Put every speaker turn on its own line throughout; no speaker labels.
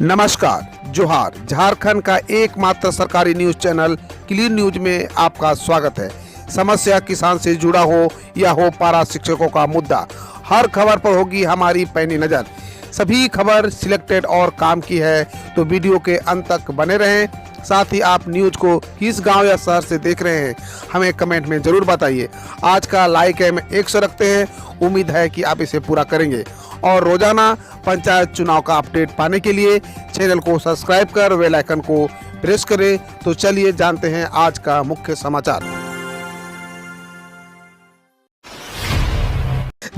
नमस्कार, जोहार। झारखंड का एकमात्र सरकारी न्यूज चैनल क्लीन न्यूज में आपका स्वागत है। समस्या किसान से जुड़ा हो या हो पारा शिक्षकों का मुद्दा, हर खबर पर होगी हमारी पैनी नज़र। सभी खबर सिलेक्टेड और काम की है, तो वीडियो के अंत तक बने रहें। साथ ही आप न्यूज को किस गांव या शहर से देख रहे हैं, हमें कमेंट में ज़रूर बताइए। आज का लाइक हम 100 रखते हैं, उम्मीद है कि आप इसे पूरा करेंगे। और रोजाना पंचायत चुनाव का अपडेट पाने के लिए चैनल को सब्सक्राइब कर बेल आइकन को प्रेस करें। तो चलिए जानते हैं आज का मुख्य समाचार।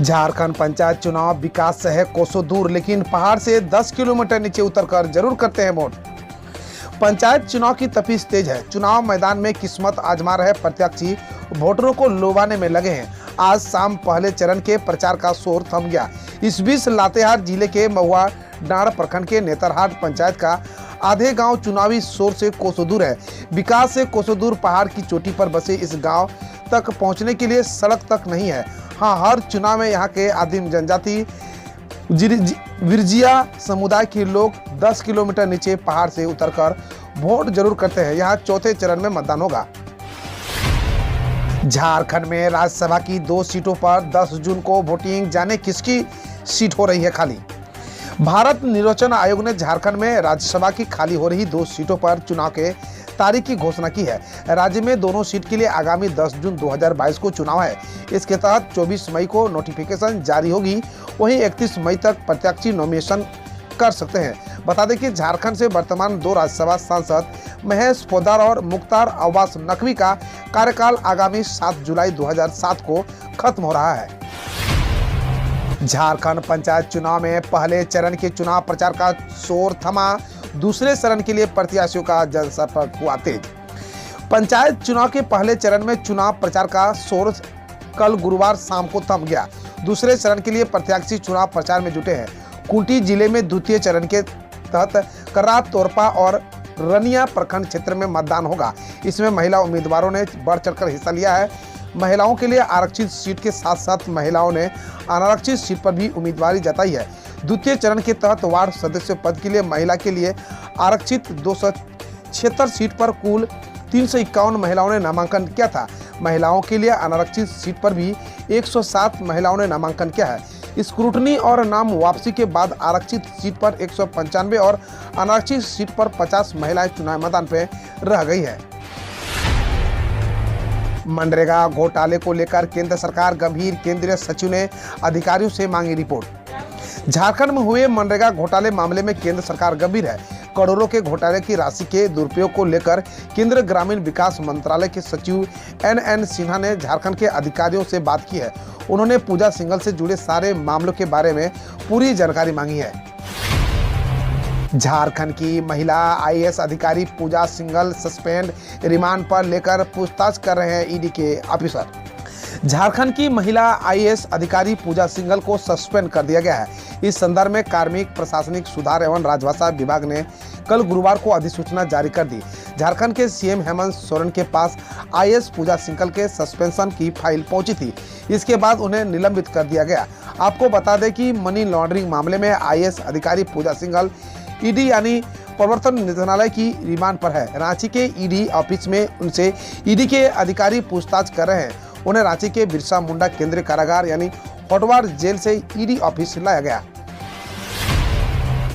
झारखंड पंचायत चुनाव विकास से है कोसों दूर, लेकिन पहाड़ से 10 किलोमीटर नीचे उतरकर जरूर करते हैं वोट। पंचायत चुनाव की तफीस तेज है। चुनाव मैदान में किस्मत आजमा रहे प्रत्याशी वोटरों को लुभाने में लगे हैं। आज शाम पहले चरण के प्रचार का शोर थम गया। इस बीच लातेहार जिले के महुआ डांड प्रखंड के नेतरहाट पंचायत का आधे गांव चुनावी शोर से कोसों दूर है। विकास से कोसों दूर पहाड़ की चोटी पर बसे इस गांव तक पहुंचने के लिए सड़क तक नहीं है। हाँ, हर चुनाव में यहाँ के आदिम जनजाति विरजिया समुदाय के लोग 10 किलोमीटर नीचे पहाड़ से उतरकर वोट जरूर करते हैं। यहाँ चौथे चरण में मतदान होगा। झारखंड में राज्यसभा की 2 सीटों पर 10 जून को वोटिंग, जाने किसकी सीट हो रही है खाली। भारत निर्वाचन आयोग ने झारखंड में राज्यसभा की खाली हो रही 2 सीटों पर चुनाव के तारीख की घोषणा की है। राज्य में दोनों सीट के लिए आगामी 10 जून 2022 को चुनाव है। इसके तहत 24 मई को नोटिफिकेशन जारी होगी। वहीं 31 मई तक प्रत्याशी नॉमिनेशन कर सकते हैं। बता दें कि झारखंड से वर्तमान 2 राज्यसभा सांसद महेश पोद्दार और मुख्तार अब्बास नकवी का कार्यकाल आगामी 7 जुलाई 2007 को खत्म हो रहा है। झारखंड पंचायत चुनाव में पहले चरण के चुनाव प्रचार का शोर थमा। दूसरे चरण के लिए प्रत्याशियों का जनसंपर्क हुआ तेज। पंचायत चुनाव के पहले चरण में चुनाव प्रचार का शोर कल गुरुवार शाम को थम गया। दूसरे चरण के लिए प्रत्याशी चुनाव प्रचार में जुटे हैं। खूंटी जिले में द्वितीय चरण के तहत कर्रा, तोरपा और रनिया प्रखंड क्षेत्र में मतदान होगा। इसमें महिला उम्मीदवारों ने बढ़ चढ़कर हिस्सा लिया है। महिलाओं के लिए आरक्षित सीट के साथ साथ महिलाओं ने अनारक्षित सीट पर भी उम्मीदवारी जताई है। द्वितीय चरण के तहत वार्ड सदस्य पद के लिए महिला के लिए आरक्षित 276 सीट पर कुल 351 महिलाओं ने नामांकन किया था। महिलाओं के लिए अनारक्षित सीट पर भी 107 महिलाओं ने नामांकन किया है। स्क्रूटनी और नाम वापसी के बाद आरक्षित सीट पर 195 और अनारक्षित सीट पर 50 महिलाएं चुनाव मैदान पर रह गई है। मनरेगा घोटाले को लेकर केंद्र सरकार गंभीर, केंद्रीय सचिव ने अधिकारियों से मांगी रिपोर्ट। झारखंड में हुए मनरेगा घोटाले मामले में केंद्र सरकार गंभीर है। करोड़ों के घोटाले की राशि के दुरुपयोग को लेकर केंद्रीय ग्रामीण विकास मंत्रालय के सचिव NN सिन्हा ने झारखंड के अधिकारियों से बात की है। उन्होंने पूजा सिंघल से जुड़े सारे मामलों के बारे में पूरी जानकारी मांगी है। झारखंड की महिला IAS अधिकारी पूजा सिंघल सस्पेंड, रिमांड पर लेकर पूछताछ कर रहे हैं ईडी के ऑफिसर। झारखंड की महिला IAS अधिकारी पूजा सिंघल को सस्पेंड कर दिया गया है। इस संदर्भ में कार्मिक, प्रशासनिक सुधार एवं राजभाषा विभाग ने कल गुरुवार को अधिसूचना जारी कर दी। झारखंड के CM हेमंत सोरेन के पास IAS पूजा सिंघल के सस्पेंशन की फाइल पहुंची थी। इसके बाद उन्हें निलंबित कर दिया गया। आपको बता दें कि मनी लॉन्ड्रिंग मामले में IAS अधिकारी पूजा सिंघल ईडी यानी प्रवर्तन निदेशालय की रिमांड पर है। रांची के ईडी ऑफिस में उनसे ईडी के अधिकारी पूछताछ कर रहे हैं। उन्हें रांची के बिरसा मुंडा केंद्रीय कारागार यानी होटवार जेल से ईडी ऑफिस लाया गया।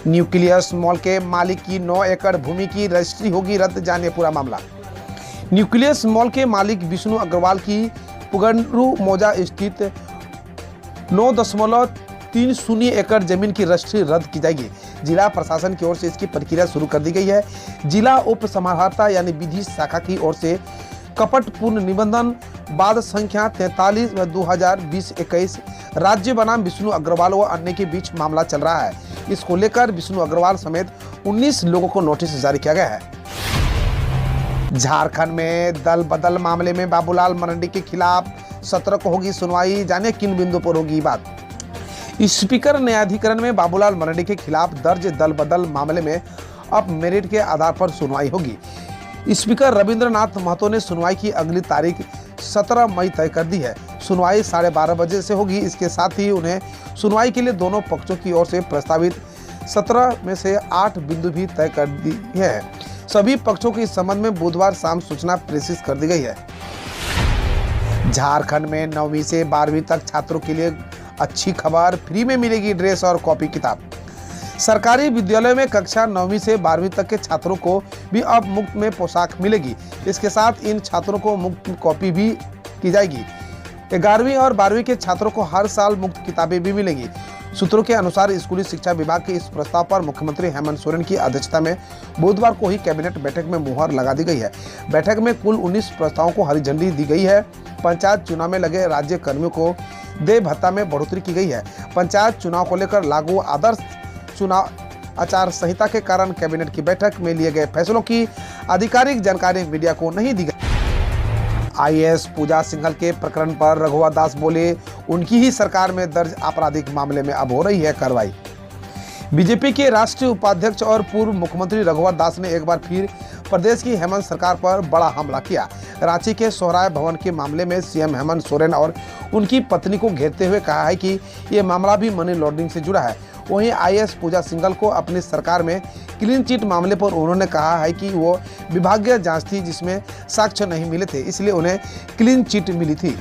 न्यूक्लियस मॉल के मालिक की 9 एकड़ भूमि की रजिस्ट्री होगी रद्द, जानिए पूरा मामला। न्यूक्लियस मॉल के मालिक विष्णु अग्रवाल की पुगंडरू मौजा स्थित 9.30 एकड़ जमीन की रजिस्ट्री रद्द की जाएगी। जिला प्रशासन की ओर से इसकी प्रक्रिया शुरू कर दी गई है। जिला उप समाहर्ता यानी विधि शाखा की ओर से कपटपूर्ण निबंधन बाद संख्या 43/2020-21 राज्य बनाम विष्णु अग्रवाल व अन्य के बीच मामला चल रहा है। इसको लेकर विष्णु अग्रवाल समेत 19 लोगों को नोटिस जारी किया गया है। झारखंड में दल बदल मामले में बाबूलाल मरांडी के खिलाफ 17 को होगी सुनवाई, जानिए किन बिंदु पर होगी बात। स्पीकर न्यायाधिकरण में बाबूलाल मरांडी के खिलाफ दर्ज दल बदल मामले में अब मेरिट के आधार पर सुनवाई होगी। स्पीकर रविंद्रनाथ महतो ने सुनवाई की अगली तारीख 17 मई तय कर दी है। सुनवाई 12:30 बजे से होगी। इसके साथ ही उन्हें सुनवाई के लिए दोनों पक्षों की ओर से प्रस्तावित 17 में से 8 बिंदु भी तय कर दी है। सभी पक्षों के इस संबंध में बुधवार शाम सूचना प्रेषित कर दी गई है। झारखंड में 9वीं से 12वीं तक छात्रों के लिए अच्छी खबर, फ्री में मिलेगी ड्रेस और कॉपी किताब। सरकारी विद्यालय में कक्षा 9वीं से 12वीं तक के छात्रों को भी अब मुफ्त में पोशाक मिलेगी। इसके साथ इन छात्रों को मुफ्त कॉपी भी की जाएगी। 11वीं और 12वीं के छात्रों को हर साल मुफ्त किताबें भी मिलेगी। सूत्रों के अनुसार स्कूली शिक्षा विभाग के इस प्रस्ताव पर मुख्यमंत्री हेमंत सोरेन की अध्यक्षता में बुधवार को ही कैबिनेट बैठक में मुहर लगा दी गई है। बैठक में कुल 19 प्रस्तावों को हरी झंडी दी गई है। पंचायत चुनाव में लगे राज्य कर्मियों को देय भत्ता में बढ़ोतरी की गई है। पंचायत चुनाव को लेकर लागू आदर्श चुनाव आचार संहिता के कारण कैबिनेट की बैठक में लिए गए फैसलों की आधिकारिक जानकारी मीडिया को नहीं दी गई। आईएएस पूजा सिंघल के प्रकरण पर रघुवर दास बोले, उनकी ही सरकार में दर्ज आपराधिक मामले में अब हो रही है कार्रवाई। बीजेपी के राष्ट्रीय उपाध्यक्ष और पूर्व मुख्यमंत्री रघुवर दास ने एक बार फिर प्रदेश की हेमंत सरकार पर बड़ा हमला किया। रांची के सोहराय भवन के मामले में सीएम हेमंत सोरेन और उनकी पत्नी को घेरते हुए कहा है कि ये मामला भी मनी लॉन्ड्रिंग से जुड़ा है। वहीं आईएएस पूजा सिंघल को अपनी सरकार में क्लीन चिट मामले पर उन्होंने कहा है कि वो विभागीय जांच थी जिसमें साक्ष्य नहीं मिले थे, इसलिए उन्हें क्लीन चिट मिली थी।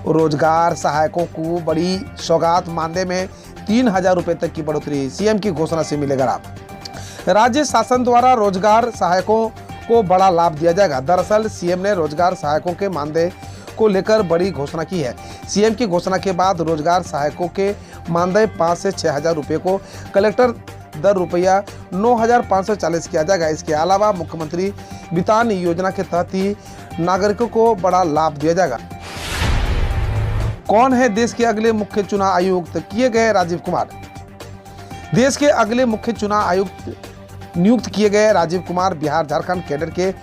रोजगार सहायकों को बड़ी सौगात, मानदेय में 3000 रुपए तक की बढ़ोतरी, सीएम की घोषणा से मिलेगा लाभ। राज्य शासन द्वारा रोजगार सहायकों को बड़ा लाभ दिया जाएगा। दरअसल सीएम ने रोजगार सहायकों के मानदेय को लेकर बड़ी घोषणा की है। सीएम की घोषणा के बाद रोजगार सहायकों के मानदेय 5 से 6000 रुपये को कलेक्टर दर रुपया 9540 किया जाएगा। इसके अलावा मुख्यमंत्री वित्तान योजना के तहत ही नागरिकों को बड़ा लाभ दिया जाएगा। कौन है देश के अगले मुख्य चुनाव आयुक्त? किए गए राजीव कुमार। देश के अगले मुख्य चुनाव आयुक्त नियुक्त किए गए राजीव कुमार बिहार झारखंड कैडर के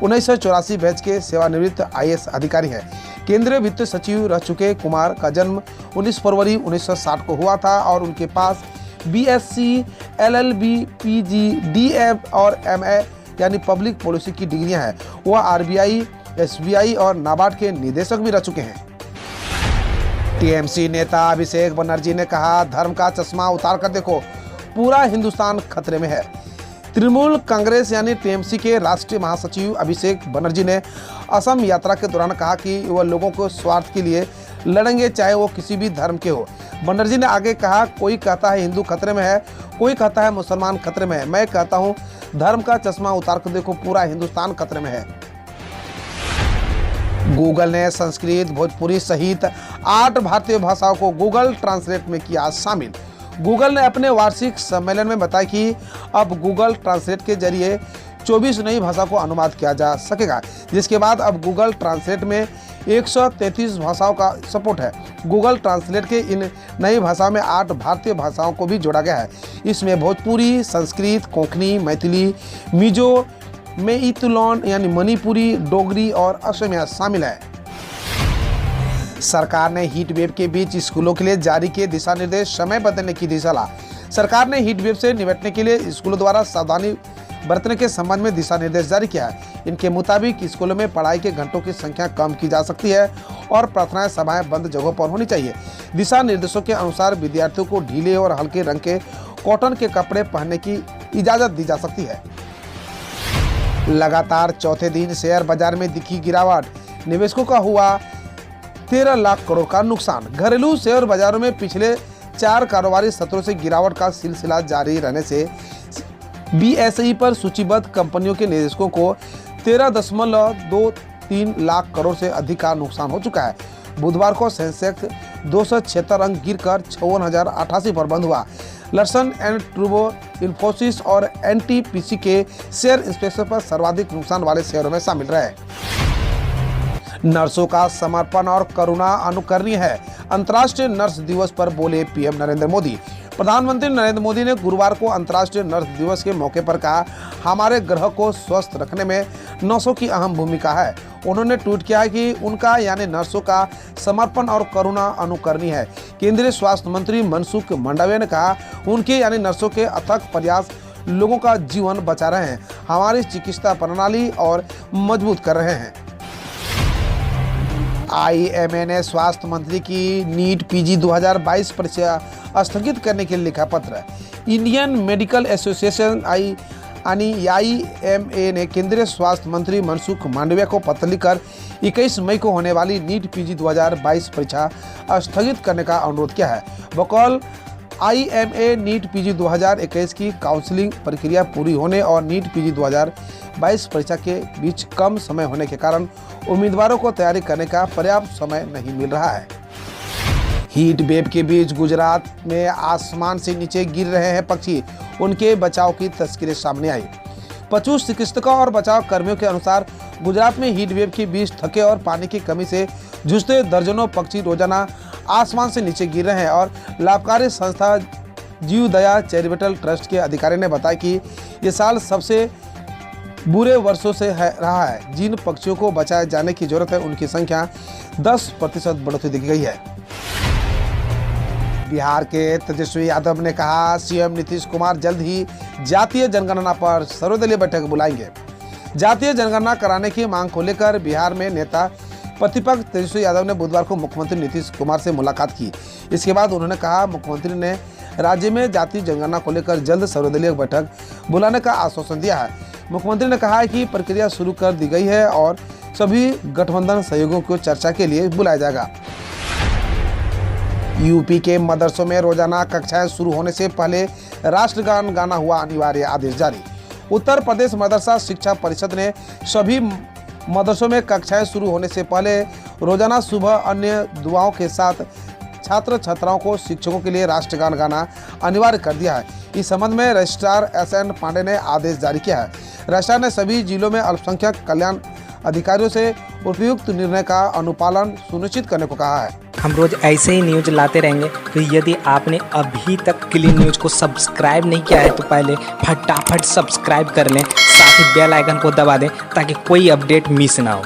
1984 बैच के सेवानिवृत्त आईएएस अधिकारी हैं। केंद्रीय वित्त सचिव रह चुके कुमार का जन्म 19 फरवरी 1960 को हुआ था और उनके पास बीएससी, एलएलबी, पीजी, डीएफ और एमए यानी पब्लिक पॉलिसी की डिग्रियां हैं। वह आरबीआई, एसबीआई और नाबार्ड के निदेशक भी रह चुके हैं। टीएमसी नेता अभिषेक बनर्जी ने कहा, धर्म का चश्मा उतार कर देखो, पूरा हिंदुस्तान खतरे में है। तृणमूल कांग्रेस यानी टीएमसी के राष्ट्रीय महासचिव अभिषेक बनर्जी ने असम यात्रा के दौरान कहा कि वह लोगों को स्वार्थ के लिए लड़ेंगे, चाहे वो किसी भी धर्म के हो। बनर्जी ने आगे कहा, कोई कहता है हिंदू खतरे में है, कोई कहता है मुसलमान खतरे में है, मैं कहता हूँ धर्म का चश्मा उतार कर देखो, पूरा हिंदुस्तान खतरे में है। गूगल ने संस्कृत, भोजपुरी सहित 8 भारतीय भाषाओं को गूगल ट्रांसलेट में किया शामिल। गूगल ने अपने वार्षिक सम्मेलन में बताया कि अब गूगल ट्रांसलेट के जरिए 24 नई भाषा को अनुवाद किया जा सकेगा, जिसके बाद अब गूगल ट्रांसलेट में 133 भाषाओं का सपोर्ट है। गूगल ट्रांसलेट के इन नई भाषाओं में 8 भारतीय भाषाओं को भी जोड़ा गया है। इसमें भोजपुरी, संस्कृत, कोंकणी, मैथिली, मिजो, मेइतुलोन यानी मणिपुरी, डोगरी और असमिया शामिल है। सरकार ने हीट वेव के बीच स्कूलों के लिए जारी किए दिशा निर्देश, समय बदलने की दी सलाह। सरकार ने हीट वेव से निपटने के लिए स्कूलों द्वारा सावधानी बरतने के संबंध में दिशा निर्देश जारी किया है। इनके मुताबिक स्कूलों में पढ़ाई के घंटों की संख्या कम की जा सकती है और प्रार्थनाएं, सभाएं बंद जगहों पर होनी चाहिए। दिशा निर्देशों के अनुसार विद्यार्थियों को ढीले और हल्के रंग के कॉटन के कपड़े पहनने की इजाजत दी जा सकती है। लगातार चौथे दिन शेयर बाजार में दिखी गिरावट, निवेशकों का हुआ 13 लाख करोड़ का नुकसान। घरेलू शेयर बाजारों में पिछले 4 कारोबारी सत्रों से गिरावट का सिलसिला जारी रहने से बीएसई पर सूचीबद्ध कंपनियों के निवेशकों को 13.23 लाख करोड़ से अधिक का नुकसान हो चुका है। बुधवार को सेंसेक्स 276 अंक गिरकर 54,088 पर बंद हुआ। लर्सन एंड टूब्रो, इन्फोसिस और एनटीपीसी के शेयर इंस्पेक्शन पर सर्वाधिक नुकसान वाले शेयरों में शामिल रहे। नर्सों का समर्पण और करुणा अनुकरणीय है, अंतर्राष्ट्रीय नर्स दिवस पर बोले पीएम नरेंद्र मोदी। प्रधानमंत्री नरेंद्र मोदी ने गुरुवार को अंतर्राष्ट्रीय नर्स दिवस के मौके पर कहा, हमारे ग्रह को स्वस्थ रखने में नर्सों की अहम भूमिका है। उन्होंने ट्वीट किया है कि उनका यानी नर्सों का समर्पण और करुणा अनुकरणीय है। केंद्रीय स्वास्थ्य मंत्री मनसुख मंडाविया ने कहा, उनके यानी नर्सों के अथक प्रयास लोगों का जीवन बचा रहे हैं, हमारी चिकित्सा प्रणाली और मजबूत कर रहे हैं। आईएमए ने स्वास्थ्य मंत्री की नीट पीजी 2022 परीक्षा स्थगित करने के लिए लिखा पत्र। इंडियन मेडिकल एसोसिएशन IMA ने केंद्रीय स्वास्थ्य मंत्री मनसुख मांडविया को पत्र लिखकर 21 मई को होने वाली नीट PG 2022 परीक्षा स्थगित करने का अनुरोध किया है। बकौल IMA नीट PG 2021 की काउंसलिंग प्रक्रिया पूरी होने और नीट PG 2022 परीक्षा के बीच कम समय होने के कारण उम्मीदवारों को तैयारी करने का पर्याप्त समय नहीं मिल रहा है। हीट वेव के बीच गुजरात में आसमान से नीचे गिर रहे हैं पक्षी, उनके बचाव की तस्वीरें सामने आई। पशु चिकित्सकों और बचाव कर्मियों के अनुसार गुजरात में हीट वेव के बीच थके और पानी की कमी से जूझते दर्जनों पक्षी रोजाना आसमान से नीचे गिर रहे हैं और लाभकारी संस्था जीव दया चैरिटेबल ट्रस्ट के अधिकारी ने बताया कि ये साल सबसे बुरे वर्षों से रहा है। जिन पक्षियों को बचाए जाने की जरूरत है उनकी संख्या 10% बढ़ोतरी देखी गई है। बिहार के तेजस्वी यादव ने कहा CM नीतीश कुमार जल्द ही जातीय जनगणना पर सर्वदलीय बैठक बुलाएंगे। जातीय जनगणना कराने की मांग को लेकर बिहार में नेता प्रतिपक्ष तेजस्वी यादव ने बुधवार को मुख्यमंत्री नीतीश कुमार से मुलाकात की। इसके बाद उन्होंने कहा मुख्यमंत्री ने राज्य में जातीय जनगणना को लेकर जल्द सर्वदलीय बैठक बुलाने का आश्वासन दिया है। मुख्यमंत्री ने कहा है कि प्रक्रिया शुरू कर दी गई है और सभी गठबंधन सहयोगियों को चर्चा के लिए बुलाया जाएगा। यूपी के मदरसों में रोजाना कक्षाएं शुरू होने से पहले राष्ट्रगान गाना हुआ अनिवार्य, आदेश जारी। उत्तर प्रदेश मदरसा शिक्षा परिषद ने सभी मदरसों में कक्षाएं शुरू होने से पहले रोजाना सुबह अन्य दुआओं के साथ छात्र छात्राओं को शिक्षकों के लिए राष्ट्रगान गाना अनिवार्य कर दिया है। इस संबंध में रजिस्ट्रार SN पांडे ने आदेश जारी किया है। रजिस्ट्रार ने सभी जिलों में अल्पसंख्यक कल्याण अधिकारियों से उपयुक्त निर्णय का अनुपालन सुनिश्चित करने को कहा है।
हम रोज ऐसे ही न्यूज लाते रहेंगे, तो यदि आपने अभी तक क्लीन न्यूज को सब्सक्राइब नहीं किया है तो पहले फटाफट सब्सक्राइब कर लें, साथ ही बेल आइकन को दबा दें ताकि कोई अपडेट मिस ना हो।